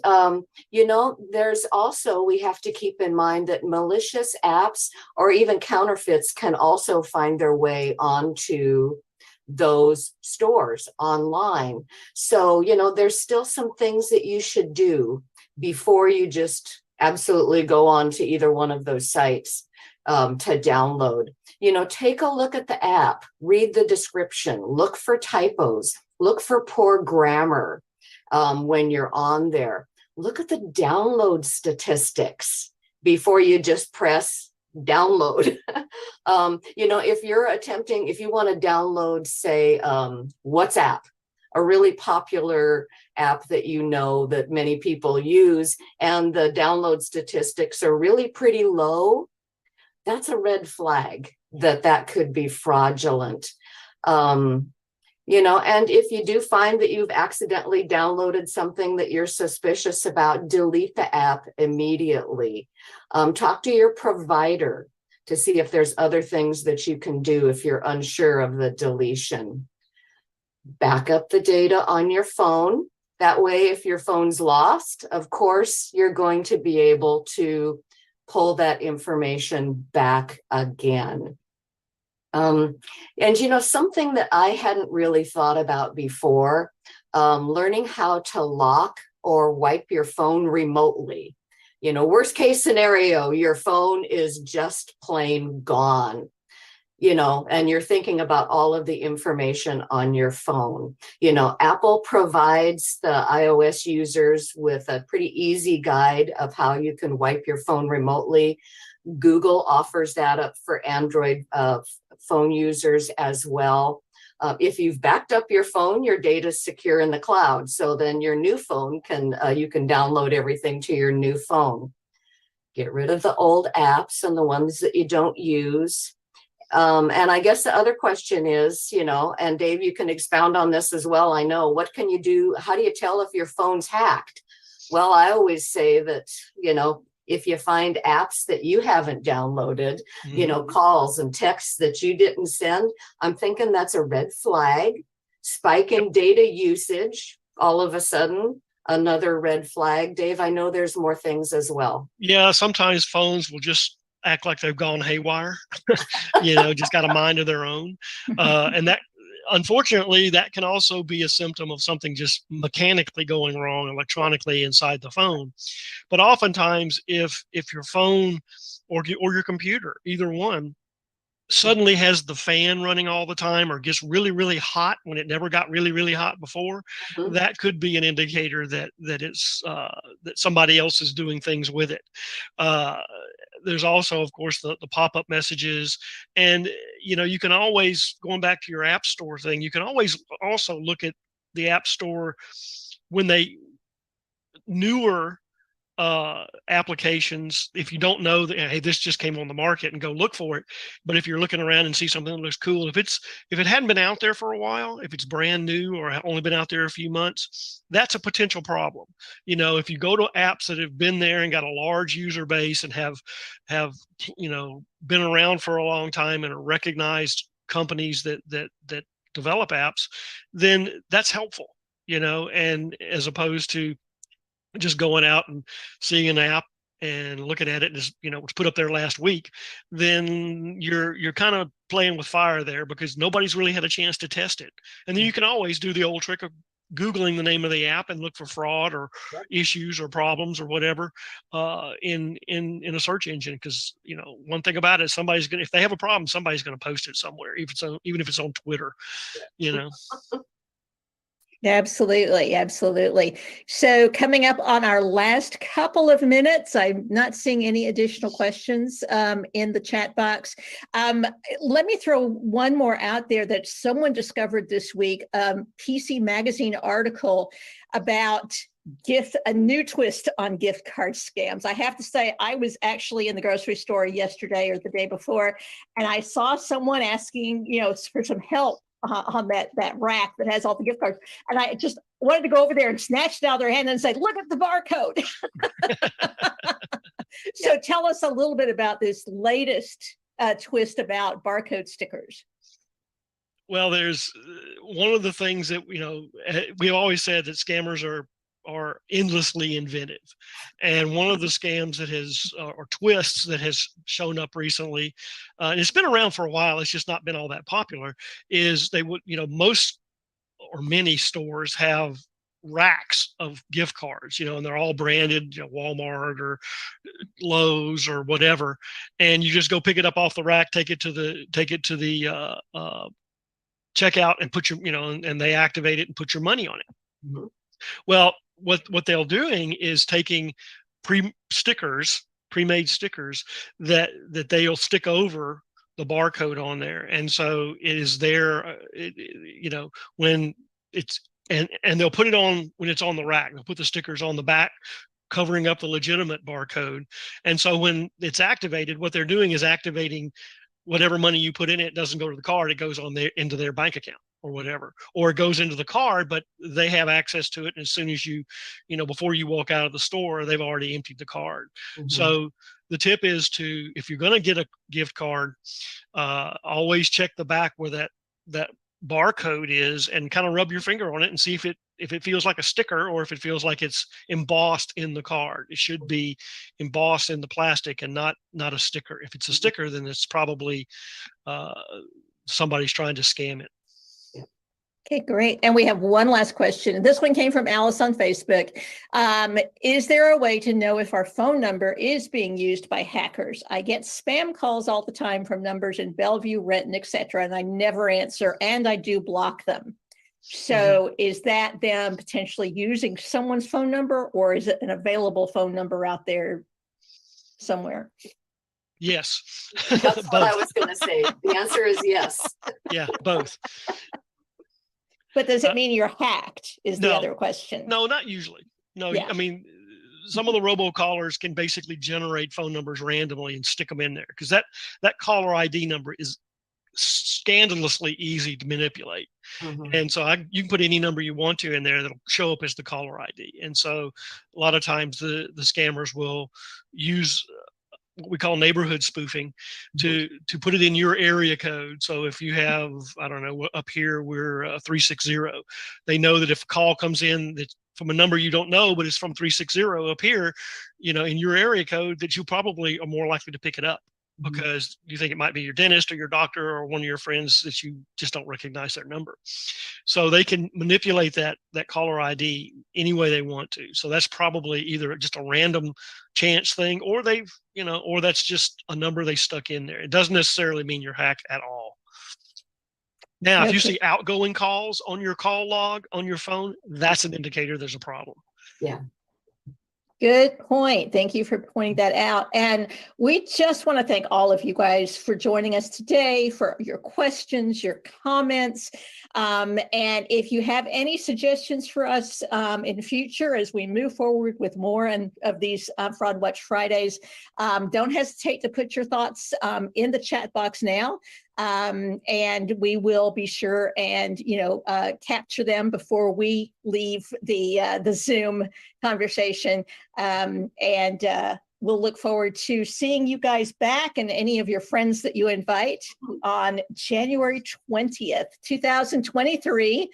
there's also, we have to keep in mind that malicious apps or even counterfeits can also find their way onto those stores online. So, there's still some things that you should do before you just absolutely go on to either one of those sites to download. Take a look at the app, read the description, look for typos, look for poor grammar when you're on there. Look at the download statistics before you just press download. If you want to download, say, WhatsApp, a really popular app that that many people use, and the download statistics are really pretty low, that's a red flag that could be fraudulent. And if you do find that you've accidentally downloaded something that you're suspicious about, delete the app immediately. Talk to your provider to see if there's other things that you can do if you're unsure of the deletion. Back up the data on your phone. That way, if your phone's lost, of course, you're going to be able to pull that information back again. And something that I hadn't really thought about before, learning how to lock or wipe your phone remotely. Worst case scenario, your phone is just plain gone, and you're thinking about all of the information on your phone. Apple provides the iOS users with a pretty easy guide of how you can wipe your phone remotely. Google offers that up for Android phone users as well. If you've backed up your phone, your data is secure in the cloud. So then your new phone you can download everything to your new phone. Get rid of the old apps and the ones that you don't use. And I guess the other question is, and Dave, you can expound on this as well. I know, what can you do? How do you tell if your phone's hacked? Well, I always say that, if you find apps that you haven't downloaded, calls and texts that you didn't send, I'm thinking that's a red flag. Spike in data usage, all of a sudden, another red flag. Dave, I know there's more things as well. Yeah, sometimes phones will just act like they've gone haywire, just got a mind of their own. And that unfortunately, that can also be a symptom of something just mechanically going wrong electronically inside the phone. But oftentimes, if your phone or your computer, either one, suddenly has the fan running all the time or gets really, really hot when it never got really, really hot before, that could be an indicator that it's that somebody else is doing things with it. There's also, of course, the pop-up messages, and you can always, going back to your app store thing, you can always also look at the app store when they newer applications, if you don't know that, hey, this just came on the market, and go look for it. But if you're looking around and see something that looks cool, if it hadn't been out there for a while, if it's brand new or only been out there a few months, that's a potential problem. If you go to apps that have been there and got a large user base and have been around for a long time and are recognized companies that develop apps, then that's helpful. And as opposed to just going out and seeing an app and looking at it and it was put up there last week, then you're kind of playing with fire there, because nobody's really had a chance to test it. And then you can always do the old trick of Googling the name of the app and look for fraud or issues or problems or whatever in a search engine. Because one thing about it, if they have a problem, somebody's going to post it somewhere, even if it's on Twitter. Absolutely. Absolutely. So coming up on our last couple of minutes, I'm not seeing any additional questions in the chat box. Let me throw one more out there that someone discovered this week, PC Magazine article about a new twist on gift card scams. I have to say, I was actually in the grocery store yesterday or the day before, and I saw someone asking, for some help on that rack that has all the gift cards. And I just wanted to go over there and snatch it out of their hand and say, look at the barcode. So tell us a little bit about this latest twist about barcode stickers. Well, there's one of the things that, we always said that scammers are endlessly inventive. And one of the scams that or twists that has shown up recently, and it's been around for a while, it's just not been all that popular, is they would, most or many stores have racks of gift cards, and they're all branded, Walmart or Lowe's or whatever. And you just go pick it up off the rack, take it to the checkout and put your, and they activate it and put your money on it. Mm-hmm. Well, what they're doing is taking pre-made stickers that they'll stick over the barcode on there, and so it is there. When it's and they'll put it on when it's on the rack. They'll put the stickers on the back, covering up the legitimate barcode. And so when it's activated, what they're doing is activating whatever money you put in it. Doesn't go to the card; it goes into their bank account or whatever, or it goes into the card, but they have access to it. And as soon as before you walk out of the store, they've already emptied the card. Mm-hmm. So the tip is if you're going to get a gift card, always check the back where that barcode is, and kind of rub your finger on it and see if it feels like a sticker or if it feels like it's embossed in the card. It should be embossed in the plastic and not a sticker. If it's a sticker, then it's probably somebody's trying to scam it. Okay, great. And we have one last question. This one came from Alice on Facebook. Is there a way to know if our phone number is being used by hackers? I get spam calls all the time from numbers in Bellevue, Renton, etc., and I never answer, and I do block them. So is that them potentially using someone's phone number, or is it an available phone number out there somewhere? Yes. That's what I was going to say. The answer is yes. Yeah, both. But does it mean you're hacked is the other question? No, not usually. No, yeah. I mean, some of the robocallers can basically generate phone numbers randomly and stick them in there, because that caller ID number is scandalously easy to manipulate. Mm-hmm. And so you can put any number you want to in there that'll show up as the caller ID. And so a lot of times the scammers will use what we call neighborhood spoofing to put it in your area code. So if you have, I don't know, up here we're 360, they know that if a call comes in that's from a number you don't know, but it's from 360 up here, in your area code, that you probably are more likely to pick it up. because you think it might be your dentist or your doctor or one of your friends that you just don't recognize their number. So they can manipulate that caller ID any way they want to. So that's probably either just a random chance thing, or they've, or that's just a number they stuck in there. It doesn't necessarily mean you're hacked at all. Now, if you see outgoing calls on your call log on your phone, that's an indicator there's a problem. Yeah. Good point. Thank you for pointing that out. And we just want to thank all of you guys for joining us today, for your questions, your comments. And if you have any suggestions for us in future as we move forward with more of these Fraud Watch Fridays, don't hesitate to put your thoughts in the chat box now. And we will be sure and capture them before we leave the Zoom conversation. We'll look forward to seeing you guys back and any of your friends that you invite on January 20th, 2023.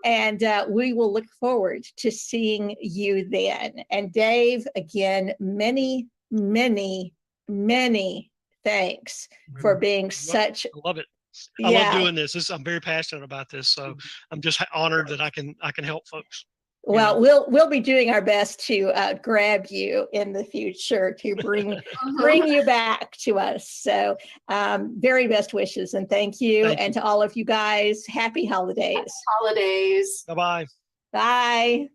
And we will look forward to seeing you then. And Dave, again, many, many, many thanks for being such. I love it. I love doing this. I'm very passionate about this. So I'm just honored that I can help folks. Well, we'll be doing our best to grab you in the future to bring you back to us. So very best wishes and thank you. And to all of you guys, happy holidays. Happy holidays. Bye-bye. Bye.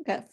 Got